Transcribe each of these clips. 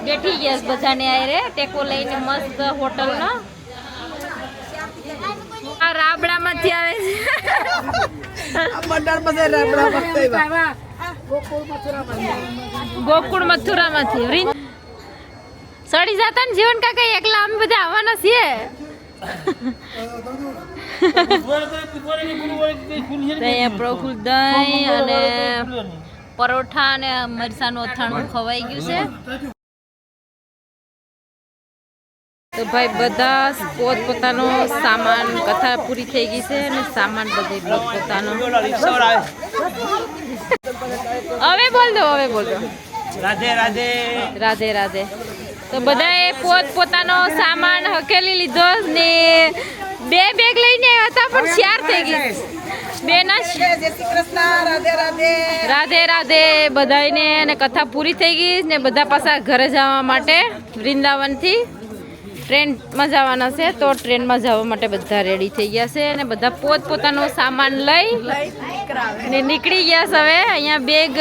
બેઠી ગયા બધાને આરે ટેકો લઈને મસ્ત હોટલ નો આ રાબડામાંથી આવે છે ગોકુળ મથુરામાંથી સડી જતા ને જીવન કાકા એકલા આમ બધા આવવાના છીએ અહીંયા પ્રફુલ દહીં અને પરોઠા અને મરચાનું અથાણું ખવાઈ ગયું છે તો ભાઈ બધા પોતપોતાનો સામાન કથા પૂરી થઈ ગઈ છે અને સામાન બધે પોતપોતાનો હવે બોલ દો રાધે રાધે રાધે રાધે તો બધાએ પોતપોતાનો સામાન હકેલી લીધો ને 2 બેગ લઈને આવ્યા હતા પણ શેર થઈ ગઈ બેના જય શ્રી કૃષ્ણ રાધે રાધે રાધે રાધે બધાને ને કથા પૂરી થઈ ગઈ ને બધા પાછા ઘરે જવા માટે વૃંદાવનથી ટ્રેનમાં જવાના છે તો ટ્રેનમાં જવા માટે બધા રેડી થઈ ગયા છે અને બધા પોતપોતાનો સામાન લઈ ને નીકળી ગયા છે હવે અહીંયા બેગ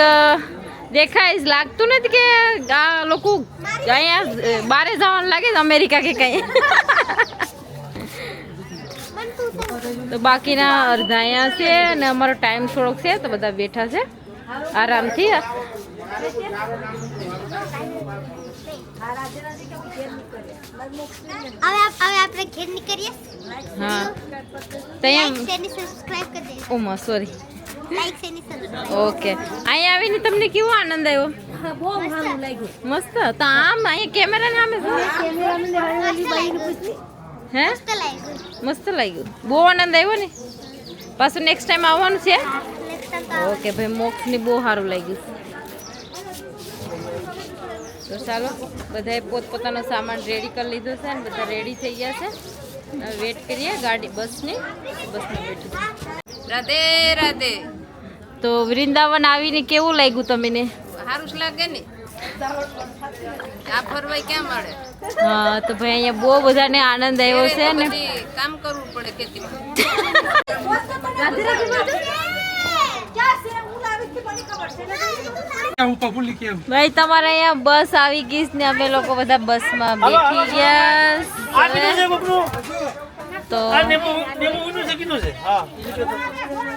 દેખાય લાગતું નથી કે આ લોકો અહીંયા બારે જવાનું લાગે છે અમેરિકા કે કઈ તો બાકીના અડધા અહીંયા છે અને અમારો ટાઈમ થોડોક છે તો બધા બેઠા છે આરામથી આપણે ઘેર નીકળીએ હા ઓમા સોરી ઓકે અહીંયા આવીને તમને કેવો આનંદ આવ્યો બહુ સારું લાગ્યું મસ્ત તો આમ અહીંયા કેમેરા નામે હે મસ્ત લાગ્યું બહુ આનંદ આવ્યો ને પાછું નેક્સ્ટ ટાઈમ આવવાનું છે ઓકે ભાઈ મોક્ષની બહુ સારું લાગ્યું તો ચાલો બધાએ પોતપોતાનો સામાન રેડી કરી લીધો છે અને બધા રેડી થઈ ગયા છે હવે વેટ કરીએ ગાડી બસમાં બેઠી રાધે રાધે તો વૃંદાવન આવીને કેવું લાગ્યું તમને સારું જ લાગે ને આ ફરવાય ક્યાં મળે હા તો ભાઈ અહીંયા બહુ બધાને આનંદ આવ્યો છે ને કામ કરવું પડે ખેતીમાં ભાઈ તમારે અહીંયા બસ આવી ગઈ ને અમે લોકો બધા બસમાં બેઠી ગયા તો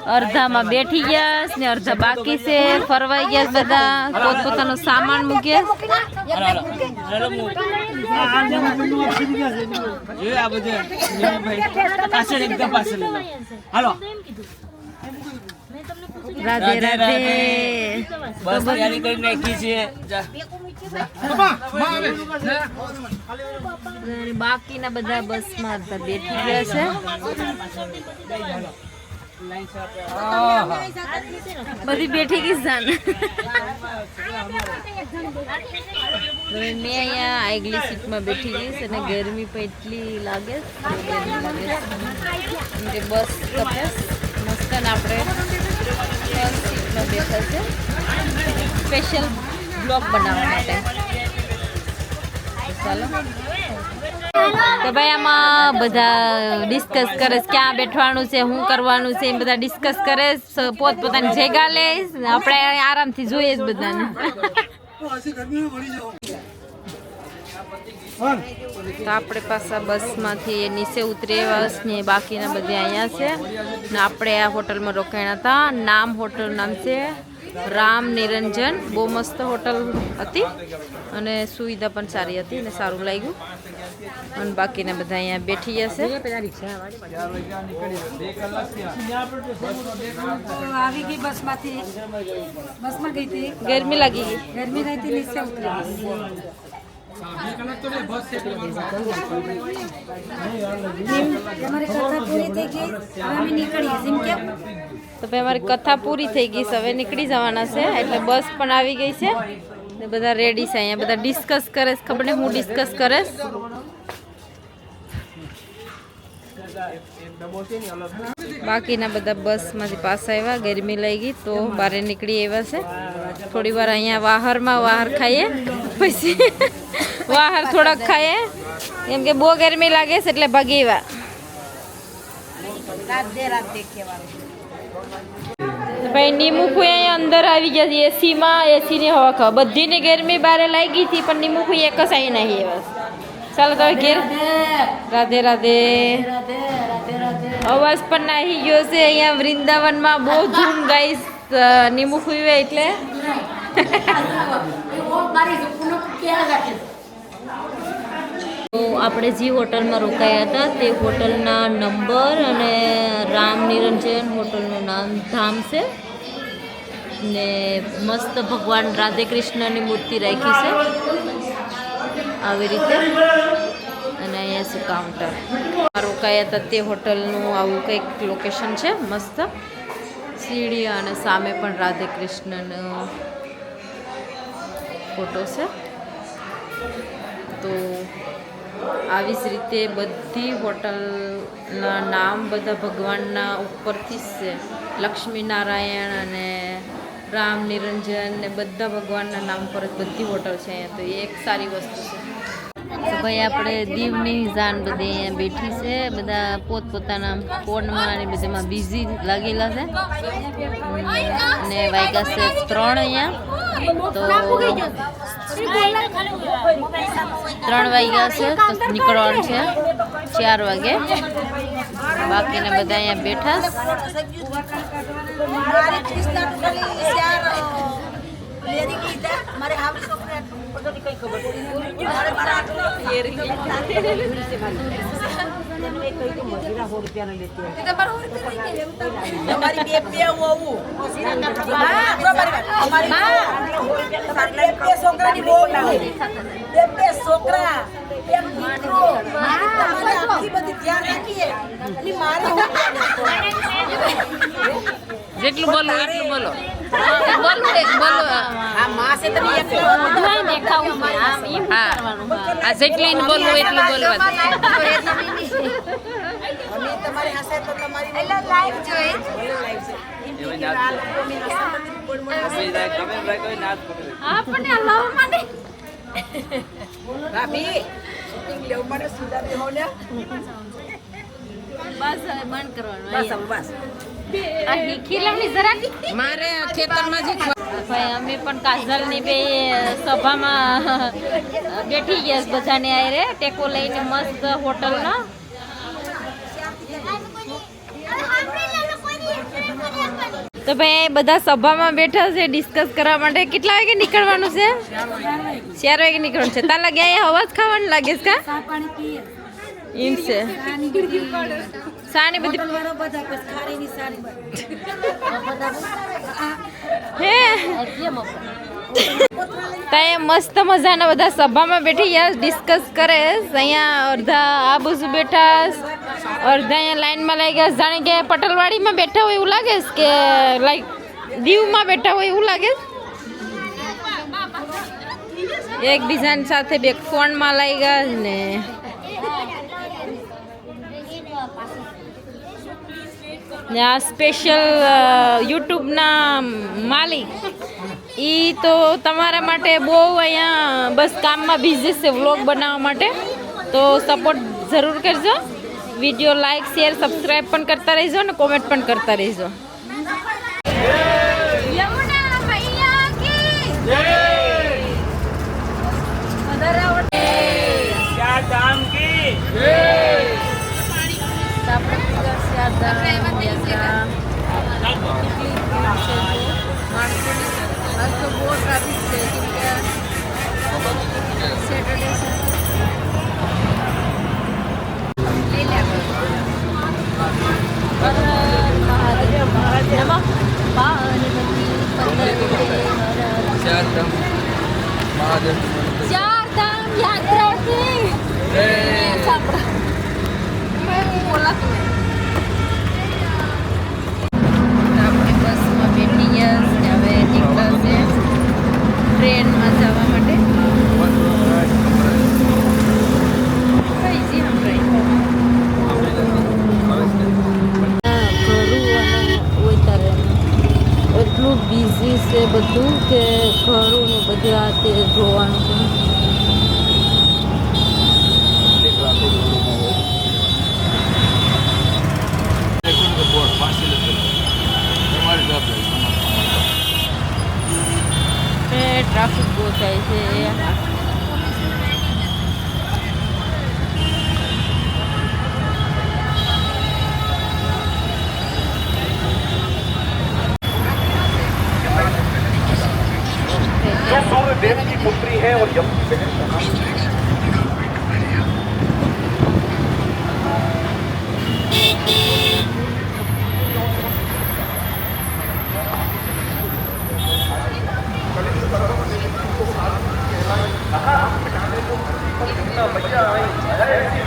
અડધામાં બેઠી ગયા ને અડધા બાકી છે ફરવાઈ ગયા બધા પોતપોતાનો સામાન મૂક્યા રાધે રાધે બસ તૈયારી કરી નાખી છે બાકીના બધા બસમાં બેઠી ગયા છે બધી બેઠી ગઈ જાન મેં અહીંયા આગલી સીટમાં બેઠી ગઈશ અને ગરમી પણ એટલી લાગે કે બસ તપેસ મસ્ત ને આપણે સીટમાં બેઠા છે સ્પેશિયલ બ્લોગ બનાવવા માટે ચાલો તો ભાઈ આમાં બધા ડિસ્કસ કરે ક્યાં બેઠવાનું છે શું કરવાનું છે એ બધા ડિસ્કસ કરે પોતપોતાની જગ્યા લે આપણે આરામથી જોઈએ જ બધાને તો આપણે પાછા બસમાંથી નીચે ઉતરેવા ને બાકીના બધા અહીંયા છે ને આપણે આ હોટલમાં રોકાયા હતા નામ હોટલ નામ છે રામ નિરંજન બહુ મસ્ત હોટલ હતી અને સુવિધા પણ સારી હતી અને સારું લાગ્યું અને બાકીના બધા અહીંયા બેઠી જશે આવી ગઈ બસમાંથી બસમાં ગઈ હતી ગરમી લાગી ગઈ ગરમી રહી હતી નીચે ઉતરી તો ભાઈ અમારી કથા પૂરી થઈ ગઈ છે હવે નીકળી જવાના છે એટલે બસ પણ આવી ગઈ છે ને બધા રેડી છે અહીંયા બધા ડિસ્કસ કરે છે ખબર નહીં હું ડિસ્કસ કરે બાકીના બધા બસમાંથી પાસ આવ્યા ગરમી લઈ ગઈ તો બહાર નીકળી આવ્યા છે થોડી વાર અહીંયા વાહર ખાઈએ પછી વાહર થોડાક ખાઈએ કેમ કે બહુ ગરમી લાગે છે એટલે ભાગી આવ્યા તો ભાઈ નીમુખું અહીંયા અંદર આવી ગયા છે એસીમાં. એસીની હવા ખાવા બધીને ગરમી બારે લાગી હતી પણ નીમુખું એક જ આવી નહીં બસ. ચાલો તો ઘેર. રાધે રાધે. અવાજ પણ નાહી ગયો છે અહીંયા વૃંદાવનમાં બહુ ધૂમ ગાઈસ નીમુખું એટલે તો આપણે જે હોટલમાં રોકાયા હતા તે હોટલના નંબર અને રામ નિરંજન હોટલનું નામ ધામ છે ને મસ્ત ભગવાન રાધે કૃષ્ણની મૂર્તિ રાખી છે આવી રીતે. અને અહીંયા છે કાઉન્ટર. રોકાયા હતા તે હોટલનું આવું કંઈક લોકેશન છે મસ્ત સીડી અને સામે પણ રાધે કૃષ્ણનો ફોટો છે. તો આવી જ રીતે બધી હોટલના નામ બધા ભગવાનના ઉપરથી જ છે. લક્ષ્મીનારાયણ અને રામ નિરંજન ને બધા ભગવાનના નામ પર જ બધી હોટલ છે અહીંયા. તો એ એક સારી વસ્તુ છે. તો ભાઈ આપણે દીવની જાન બધી અહીંયા બેઠી છે. બધા પોતપોતાના ફોનમાં અને બધામાં બિઝી લાગેલા છે. અને વાગ્યા છે 3 અહીંયા. તો 3 વાગ્યા છે તો નીકળવાનું છે 4 વાગે. બાકીના બધા અહીંયા બેઠા. જેટલું બોલો એટલું બોલો. જેટલું બોલવું એટલું બોલવા. બંધ કરવાનું. મારે ખેતરમાં ભાઈ અમે પણ કાજલની બે સભામાં બેઠી ગયા બધાને આયરે ટેકો લઈને મસ્ત હોટલનો. તો ભાઈ બધા સભામાં બેઠા છે ડિસ્કસ કરવા માટે. કેટલા વાગે નીકળવાનું છે? 4 વાગે નીકળવાનું છે. તાર લાગે અહીંયા હવા જ ખાવાનું લાગે છે કા? એમ છે. સાની બધી ત્યાં મસ્ત મજાના બધા સભામાં બેઠી ગયા ડિસ્કસ કરે. અહીંયા અડધા આ બાજુ બેઠા, અડધા અહીંયા લાઈનમાં લાગી ગયા. જાણે કે પટલવાડીમાં બેઠા હોય એવું લાગે કે લાઈક દીવમાં બેઠા હોય એવું લાગે. એકબીજાની સાથે બે ફોનમાં લાગી ગયા ને આ સ્પેશિયલ યુટ્યુબના માલિક એ તો તમારા માટે બહુ અહીંયા બસ કામમાં બિઝી છે વ્લોગ બનાવવા માટે. તો સપોર્ટ જરૂર કરજો. વિડીયો લાઈક શેર સબસ્ક્રાઈબ પણ કરતા રહેજો ને કોમેન્ટ પણ કરતા રહેજો. ચારધામ યાત્રા આપણે બસમાં બેઠી ગયા હવે નીકળશે ટ્રેનમાં જવા માટે. એટલું બિઝી છે બધું કે ઘરું ને બધું આ તે જોવાનું છે. તમારી જવાબદારી. ટ્રાફિક બહુ થાય છે. देश की पुत्री है और यमुना बहन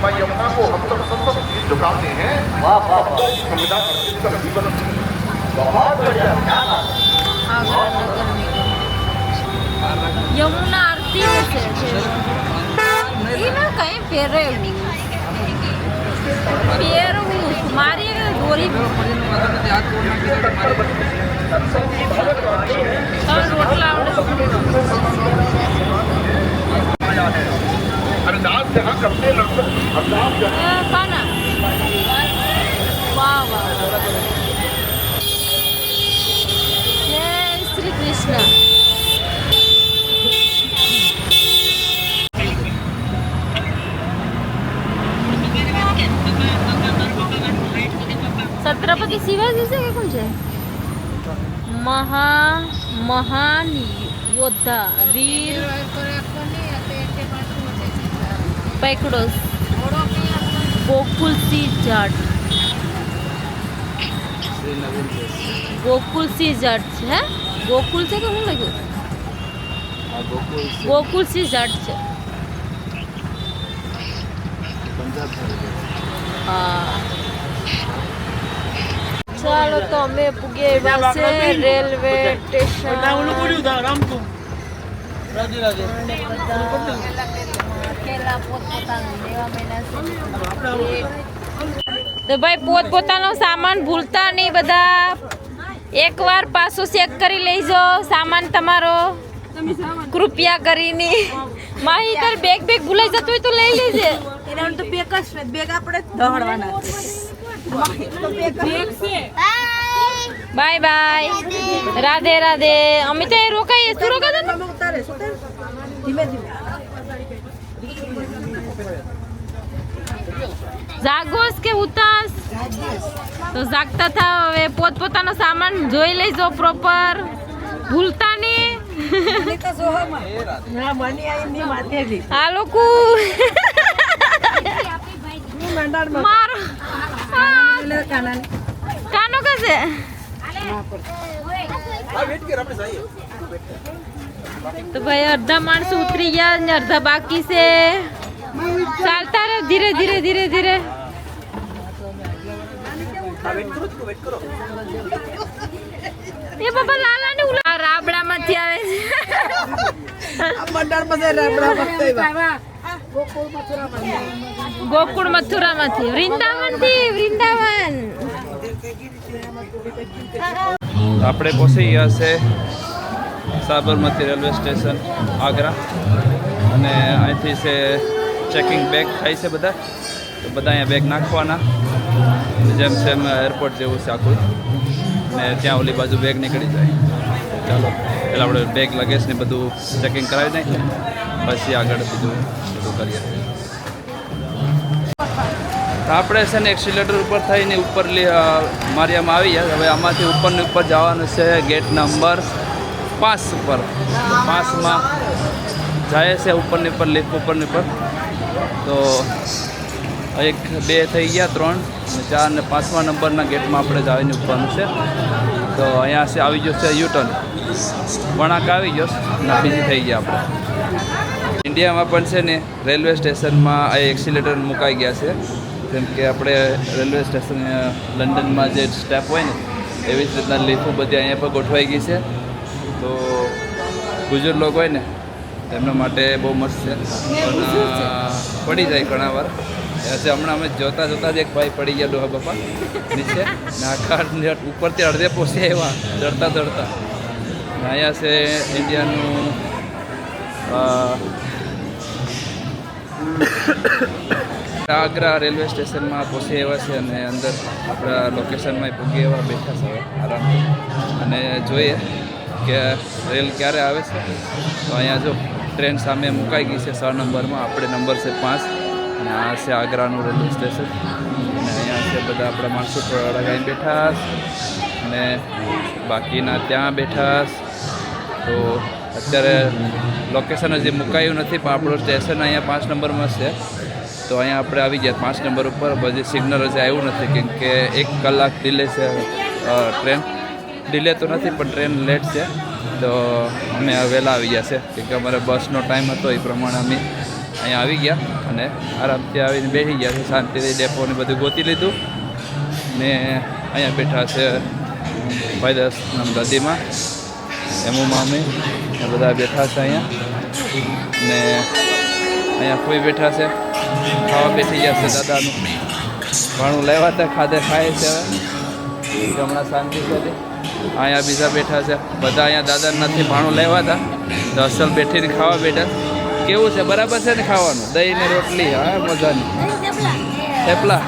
मां यमुना को हम लोग सब झुकाते हैं. वाह वाह वाह. संविधान का जीवन बहुत बढ़िया. યમુના આરતી છે એના કઈ પહેરવું મારી દોરી રોટલા अरदास जहाँ करते लगभग अरदास ખાના વાહ વાહ જય શ્રી કૃષ્ણ. छत्रपति शिवाजी से कौन है? महान योद्धा वीर पैकड़ो गोकुल सिंह जाट. गोकुल सिंह जाट है. गोकुल से क्या लगे? गोकुल सिंह जाट છે. હા ચાલો તો અમે પૂગે પાસે રેલવે સ્ટેશન. તો ભાઈ પોતપોતાનો સામાન ભૂલતા નહીં બધા. એકવાર પાછું ચેક કરી લેજો સામાન તમારો કૃપયા કરીને. માહી તાર બેગ ભૂલાઈ જતું હોય તો લઈ લેજે. એના તો બેગ જ બેગ આપણે દોડવાના બાય બાય. રાધે રાધે. અમે તો રોકાઈએ. શું રોકાતા? ધીમે ધીમે જાગોસ કે ઉતાસ? તો જાગતા થાવ. હવે પોતપોતાનો સામાન જોઈ લેજો પ્રોપર. ભૂલતા નહીં. આ લોકો મારો કાનો કશે તો ભાઈ અડધા માણસો ઉતરી ગયા ને અડધા બાકી છે. ચાલતા રહે ધીરે ધીરે ધીરે ધીરે. એ બાબા લાલા ને ઉલા રાબડા માંથી આવે છે. ગોકુળ મથુરા માંથી. વૃંદાવન થી વૃંદાવન. આપણે પહોંચી ગયા છે સાબરમતી રેલવે સ્ટેશન આગ્રા. અને અહીંથી છે ચેકિંગ બેગ થાય છે બધા. તો બધા અહીંયા બેગ નાખવાના જેમ સેમ એરપોર્ટ જેવું છે આખું. ને ત્યાં ઓલી બાજુ બેગ નીકળી જાય. ચાલો એટલે આપણે બેગ લગેજ ને બધું ચેકિંગ કરાવી નાખીએ પછી આગળ બધું કરીએ. તો આપણે છે ને એક્સિલેટર ઉપર થઈને ઉપર મારિયામાં આવી ગયા. હવે આમાંથી ઉપરની ઉપર જવાનું છે ગેટ નંબર 5 ઉપર. 5માં જાય છે ઉપરની ઉપર લિફ્ટ ઉપરની ઉપર. તો 1 2 થઈ ગયા 3 4 ને 5મા નંબરના ગેટમાં આપણે જઈને ઉપરનું છે. તો અહીંયા છે આવી ગયો છે યુટર્ન. વળાંક આવી ગયો ને બીજી થઈ ગયા આપણે. ઇન્ડિયામાં પણ છે ને રેલવે સ્ટેશનમાં આ એક્સિલેટર મુકાઈ ગયા છે. જેમ કે આપણે રેલવે સ્ટેશન લંડનમાં જે સ્ટેપ હોય ને એવી જ રીતના લીફો બધી અહીંયા પર ગોઠવાઈ ગઈ છે. તો બુઝુર્ગ લોકો હોય ને એમના માટે બહુ મસ્ત છે. પણ પડી જાય ઘણા વાર. હમણાં અમે જોતા જ એક ભાઈ પડી ગયા ડોહા બાપા નીચે ને આખા ઉપરથી અડધે પહોંચી આવ્યા ચડતા. અહીંયા છે ઇન્ડિયાનું આગ્રા રેલવે સ્ટેશનમાં પહોંચી આવ્યા છે. અને અંદર આપણા લોકેશનમાં પૂગી એવા બેઠા છે આરામથી. અને જોઈએ કે રેલ ક્યારે આવે છે. તો અહીંયા જો ટ્રેન સામે મુકાઈ ગઈ છે 6 નંબરમાં. આપણે નંબર છે 5 અને આ છે આગ્રાનું રેલવે સ્ટેશન. અને અહીંયા છે બધા આપણા માણસો થોડા લગાવી બેઠા અને બાકીના ત્યાં બેઠા. તો અત્યારે લોકેશન હજી મુકાયું નથી પણ આપણું સ્ટેશન અહીંયા 5 નંબરમાં છે. તો અહીંયા આપણે આવી ગયા 5 નંબર ઉપર. હજી સિગ્નલ હજી આવ્યું નથી કેમ કે 1 કલાક ડિલે છે ટ્રેન. ડિલે તો નથી પણ ટ્રેન લેટ છે. તો અમે વહેલા આવી ગયા છે કેમ કે અમારે બસનો ટાઈમ હતો એ પ્રમાણે અમે અહીંયા આવી ગયા અને આરામથી આવીને બેસી ગયા છે. શાંતિથી ડેપોને બધું ગોતી લીધું ને અહીંયા બેઠા છે ભાઈદાસ નદીમાં એમોમાં અમે બધા બેઠા છે અહીંયા. ને અહીંયા કોઈ બેઠા છે ખાવા બેસી ગયા છે. દાદાનું ભાણું લેવા હતા ખાધે ખાય છે હવે હમણાં શાંતિ છે. અહીંયા બીજા બેઠા છે બધા. અહીંયા દાદા નથી ભાણું લેવા હતા તો અસલ બેઠીને ખાવા બેઠા. કેવું છે બરાબર છે ને ખાવાનું? દહીં ને રોટલી હા મજાની. થેપલા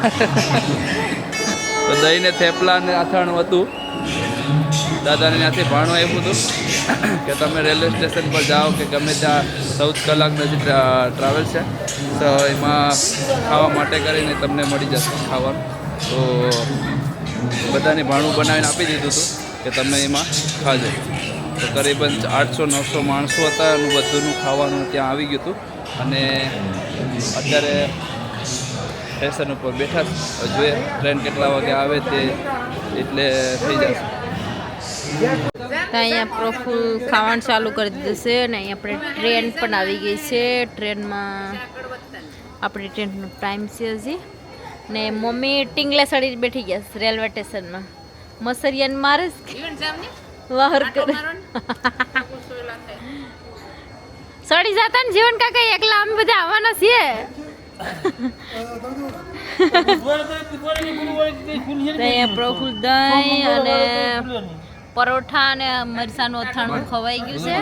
તો દહીં ને થેપલા ને અથાણું હતું. દાદાને ત્યાંથી ભાણું આવ્યું હતું કે તમે રેલવે સ્ટેશન પર જાઓ કે ગમે ત્યાં 14 કલાક નજીક ટ્રાવેલ છે તો એમાં ખાવા માટે કરીને તમને મળી જશે ખાવાનું. તો બધાને ભાણું બનાવીને આપી દીધું હતું કે તમે એમાં ખાજો. તો કરીબન 800-900 માણસો હતા એનું બધુંનું ખાવાનું ત્યાં આવી ગયું હતું. અને અત્યારે સ્ટેશન ઉપર બેઠા જોઈએ ટ્રેન કેટલા વાગે આવે તે એટલે થઈ જશે. તો અહીંયા પ્રફુલ ખાવાનું ચાલુ કરી દીધું છે અને અહીંયા આપણે ટ્રેન પણ આવી ગઈ છે. ટ્રેનમાં આપણી ટ્રેનનો ટાઈમ છે હજી. ને મમ્મી ટીંગલે સડી બેઠી ગયા છે રેલવે સ્ટેશનમાં. મસરિયાને મારે વાહર કરે સડી જતા ને જીવન કાકા એકલા અમે બધા આવવાના છીએ. અહીંયા પ્રફુલ દહીં અને પરોઠા અને મરચાનું અથાણું ખવાઈ ગયું છે.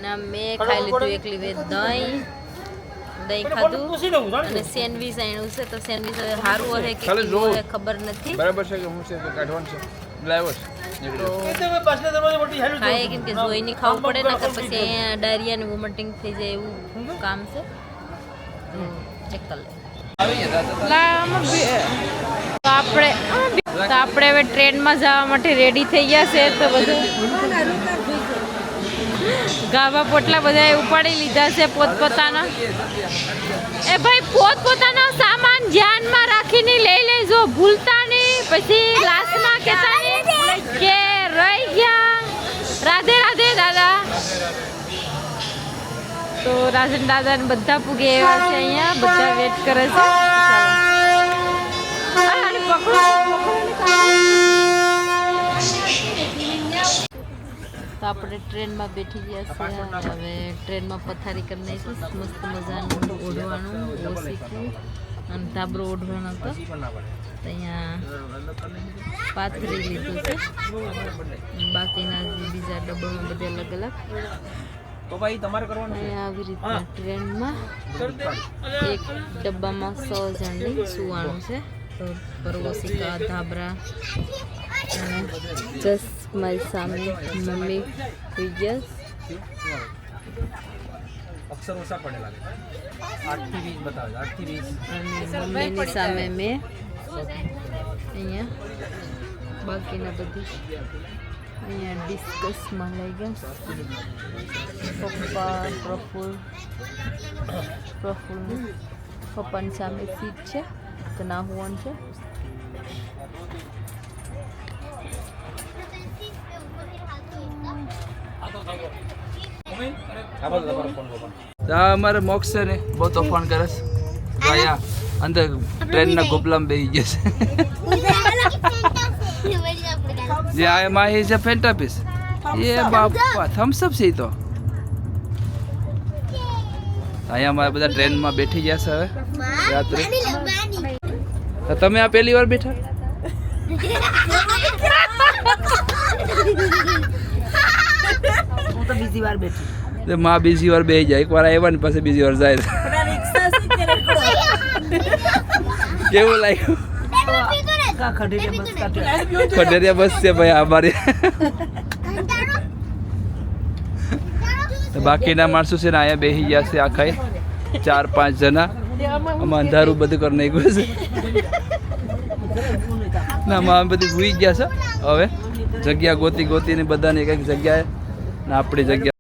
ને મેં ખાઈ લીધું એકલી વેજ દહીં ખાધું અને સેન્ડવીચ આણ્યું છે. તો સેન્ડવીચ હવે સારું હશે કે કેવું હશે ખબર નથી. બરાબર છે કે હું છે તો કાઢવાનું છે લાવ્યો છે. ખાય કેમ કે જોઈને ખાવું પડે ને કે પછી અહીંયા ડાયરિયા ને વોમિટિંગ થઈ જાય એવું કામ છે. ચેક કરી તો આપણે હવે ટ્રેનમાં જવા માટે રેડી થઈ ગયા છે. તો બધું ગાભા પોટલા બધાએ ઉપાડી લીધા છે પોતપોતાના. એ ભાઈ પોતપોતાનો સામાન ધ્યાનમાં રાખીને લઈ લેજો, ભૂલતા નહીં. પછી લાસ્ટમાં કહેતા નહીં કે રહી ગયા. રાધે રાધે દાદા. તો રાજન દાદા ને બધા પૂગે એવા છે અહીંયા. બધા વેટ કરે છે. તો આપણે ટ્રેનમાં બેઠી ગયા છે. હવે ટ્રેનમાં પથારી કરી નાખીશ મસ્ત મજાનું ઓઢવાનું ઓશીકું અને ધાબરો ઓઢવાનો હતો. તો અહીંયા પાથરી લીધું છે. બાકીના બીજા ડબ્બામાં બધે અલગ અલગ. અહીંયા આવી રીતના ટ્રેનમાં એક ડબ્બામાં 100 જણની સુવાનું છે. તો પરવોશિકા ધાબરા અને જસ્ટ મારી સામે મમ્મી સુઈ ગયા. અને મમ્મીની સામે મેં અહીંયા બાકીના બધી અહીંયા ડિસ્કસમાં લઈ ગયા. પપ્પા પ્રફુલ પપ્પાની સામે સીટ છે તો ના હોવાનું છે. આ અમારે મોક્ષ છે ને બહુ તોફાન કરે છે. અહીંયા અંદર ટ્રેનના ગોપલામાં બેસી ગયા છે. જે આ માહી છે ફેન્ટા પીસ એ બાપા થમ્સઅપ છે. તો અહીંયા અમારે બધા ટ્રેનમાં બેઠી ગયા છે હવે રાત્રે. તમે આ પહેલી વાર બેઠા? હું તો બીજી વાર બેઠી. માં બીજી વાર બેસી જાય. એકવાર આવ્યા ને પછી બીજી વાર જાય. કેવું લાગ્યું? ખડેરિયા બસ છે ભાઈ અમારી. તો બાકીના માણસો છે ને અહીંયા બેસી ગયા છે આખા 4-5 જણા. આમાં અંધારું બધું કરી નાખ્યું છે. ના આમાં બધી ભૂઈ ગયા છે. હવે જગ્યા ગોતી ને બધાને એક જગ્યાએ ને આપણી જગ્યા